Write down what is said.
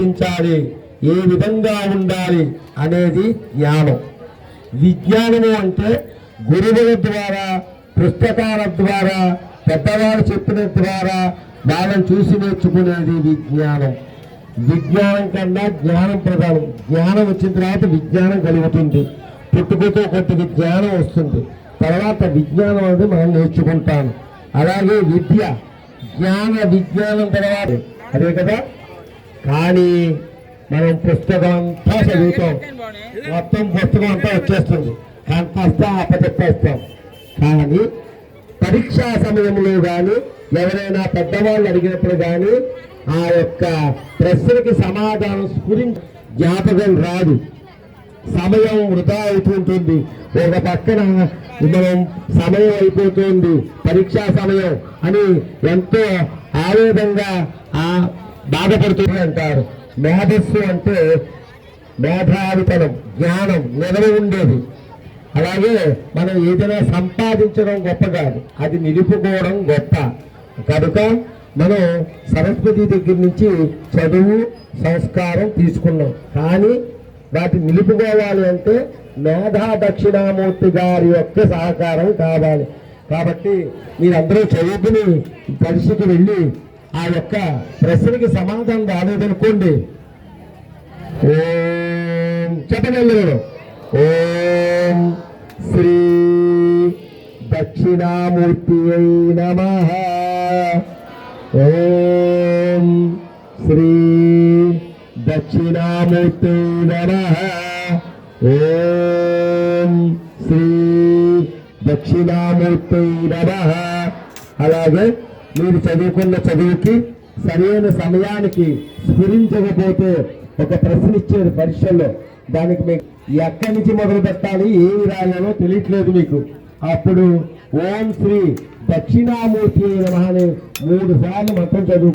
ప్రవర్తించాలి, ఏ విధంగా ఉండాలి అనేది జ్ఞానం. విజ్ఞానము అంటే గురువుల ద్వారా, పుస్తకాల ద్వారా, పెద్దవాళ్ళు చెప్పిన ద్వారా వాళ్ళని చూసి నేర్చుకునేది విజ్ఞానం. విజ్ఞానం కన్నా జ్ఞానం ప్రధానం. జ్ఞానం వచ్చిన తర్వాత విజ్ఞానం కలుగుతుంది. పుట్టుకతో కొద్దిగా జ్ఞానం వస్తుంది, తర్వాత విజ్ఞానం అనేది మనం నేర్చుకుంటాను. అలాగే విద్య, జ్ఞాన విజ్ఞానం తర్వాత అదే కదా. కానీ మనం పుస్తకం అంతా చదువుతాం, మొత్తం పుస్తకం అంతా వచ్చేస్తుంది, కాస్త అప్పచెప్పేస్తాం. కానీ పరీక్షా సమయంలో కానీ ఎవరైనా పెద్దవాళ్ళు అడిగినప్పుడు కానీ ఆ యొక్క ప్రశ్నకి సమాధానం స్ఫురించి జ్ఞాపకం రాదు, సమయం వృధా అవుతుంటుంది. ఒక పక్కన మనం సమయం అయిపోతుంది, పరీక్షా సమయం అని ఎంతో ఆవేదంగా బాధపడుతుంది అంటారు. మేధస్సు అంటే మేధావితనం, జ్ఞానం నిలవ ఉండేది. అలాగే మనం ఏదైనా సంపాదించడం గొప్ప కాదు, అది నిలుపుకోవడం గొప్ప. కనుక మనం సరస్వతి దగ్గర నుంచి చదువు, సంస్కారం తీసుకున్నాం. కానీ వాటిని నిలుపుకోవాలి అంటే మేధా దక్షిణామూర్తి గారి యొక్క సహకారం కావాలి. కాబట్టి మీరందరూ చదువుకుని పరీక్షకు వెళ్ళి ఆ యొక్క ప్రశ్నకి సమాధానం రాలేదనుకోండి, ఓం చెప్పగలరు, ఓం శ్రీ దక్షిణామూర్తి నమః, ఓం శ్రీ దక్షిణామూర్తి నమః, ఓం శ్రీ దక్షిణామూర్తి నమః. అలాగే మీరు చదువుకున్న చదువుకి సరైన సమయానికి స్ఫురించకపోతే ఒక ప్రశ్న ఇచ్చారు పరీక్షల్లో, దానికి మీకు ఎక్కడి నుంచి మొదలు పెట్టాలి, ఏమి రాయాలో తెలియట్లేదు మీకు. అప్పుడు ఓం శ్రీ దక్షిణామూర్తి నమః 3 సార్లు మొత్తం చదువు.